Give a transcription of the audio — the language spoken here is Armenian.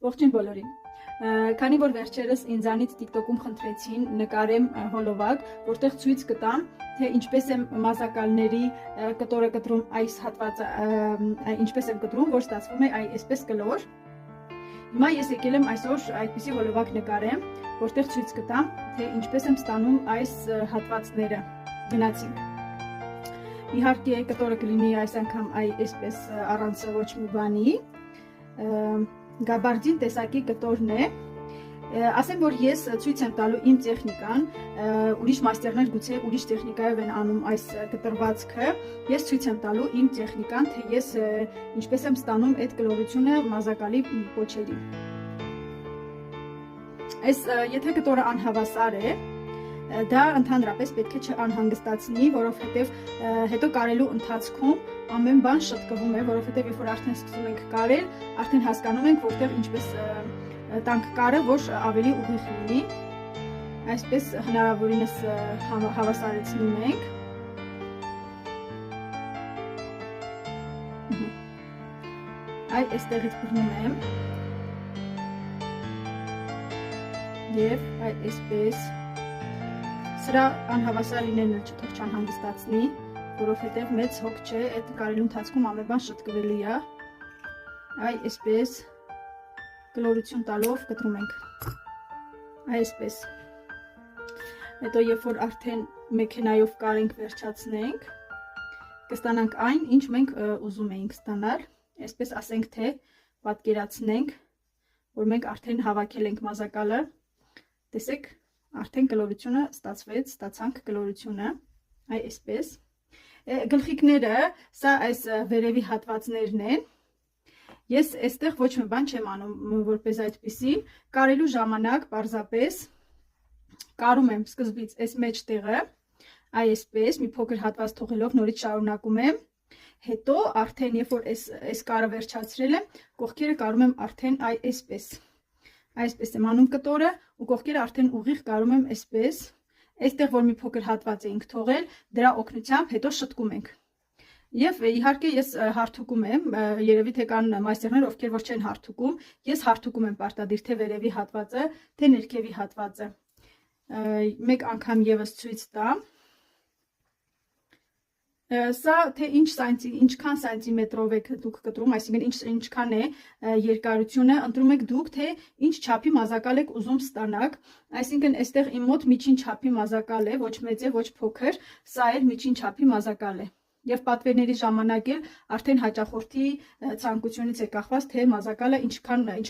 Ողջույն բոլորին։ Քանի որ վերջերս ինձանից TikTok-ում խնդրեցին նկարեմ հոլովակ, որտեղ ցույց կտամ, թե ինչպես եմ մազակալների կտորը կտրում այս հատվածը, ինչպես եմ կտրում, որ ստացվում է այսպես կլոր։ Հիմա ես եկել եմ այսօր այդպիսի հոլովակ նկարեմ, որտեղ ցույց կտամ, թե ինչպես եմ ստանում այս հատվածները։ Գնացինք։ Իհարկե կտորը կլինի այս անգամ այսպես առանց ոչ մի բանի։ Գաբարդին տեսակի կտորն է, ասեմ, որ ես ցույց եմ տալու իմ տեխնիկան, ուրիշ մաստերներ գուցե ուրիշ տեխնիկայով են անում այս կտրվածքը, ես ցույց եմ տալու իմ տեխնիկան, թե ես ինչպես եմ ստանում այդ կլորությունը մազակալի պոչերի։ Եթե կտորը անհավասար է, դա ընդհանրապես պետք է չանհանգստացնի, որովհետև հետո կարելու ընթացքում ամեն բան շտկվում է, որովհետև երբ որ արդեն սկսում ենք կարել, արդեն հասկանում ենք, որտեղ ինչպես տանք կարը, որ ավելի ուղիղ լինի, այսպես հնարավորինս հավասարեցնում ենք։ Այստեղից բռնում եմ և այսպես սրա անհավասար լինելը թող չանհանգստացնի, որովհետև մեծ հոգ չէ, այդ կարելու ընթացքում ամեն բան շտկվելի է, այսպես կլորություն տալով կտրում ենք, այսպես, հետո երբ որ արդեն մեքենայով կարենք վերջացնենք, կստանանք այն, ինչ մենք ուզում էինք ստանալ, այսպես ասենք, թե պատկերացնենք, որ մենք արդեն հավաքել ենք մազակալը, տեսեք, արդեն կլորությունը ստացվեց, ստացանք կլորությունը, այսպես, գլխիկները, սա այս վերևի հատվածներն են, ես այստեղ ոչ մի բան չեմ անում որպես այդպիսի, կարելու ժամանակ պարզապես կարում եմ սկզբից այս մեջ տեղը, այսպես, մի փոքր հատված թողելով նորից շարունակում եմ, հետո արդեն երբ որ այս կարը վերջացրել եմ, կողքերը կարում եմ արդեն այսպես եմ անում կտորը ու կողքերը արդեն ուղիղ կարում եմ այսպես, այստեղ որ մի փոքր հատված էինք թողել, դրա օգնությամբ հետո շտկում ենք։ Եվ իհարկե ես հարթուկում եմ, երևի թե կան մայստերներ, ովքեր որ չեն հարթուկում, ես հարթուկում եմ պարտադիր թե վերևի հատվածը, թե ներքևի հատվածը։ Մեկ անգամ եւս ցույց տամ։ Սա թե ինչքան սանտիմետրով եք դուք կտրում, այսինքն ինչքան է երկարությունը, ընտրում եք դուք, թե ինչ չափի մազակալ եք ուզում ստանաք, այսինքն այստեղ իմ մոտ միջին չափի մազակալ է, ոչ մեծ է, ոչ փոքր, սա էլ միջին չափի մազակալ է։ Եվ պատվերների ժամանակ էլ արդեն հաճախորդի ցանկությունից է կախված, թե մազակալը ինչքանով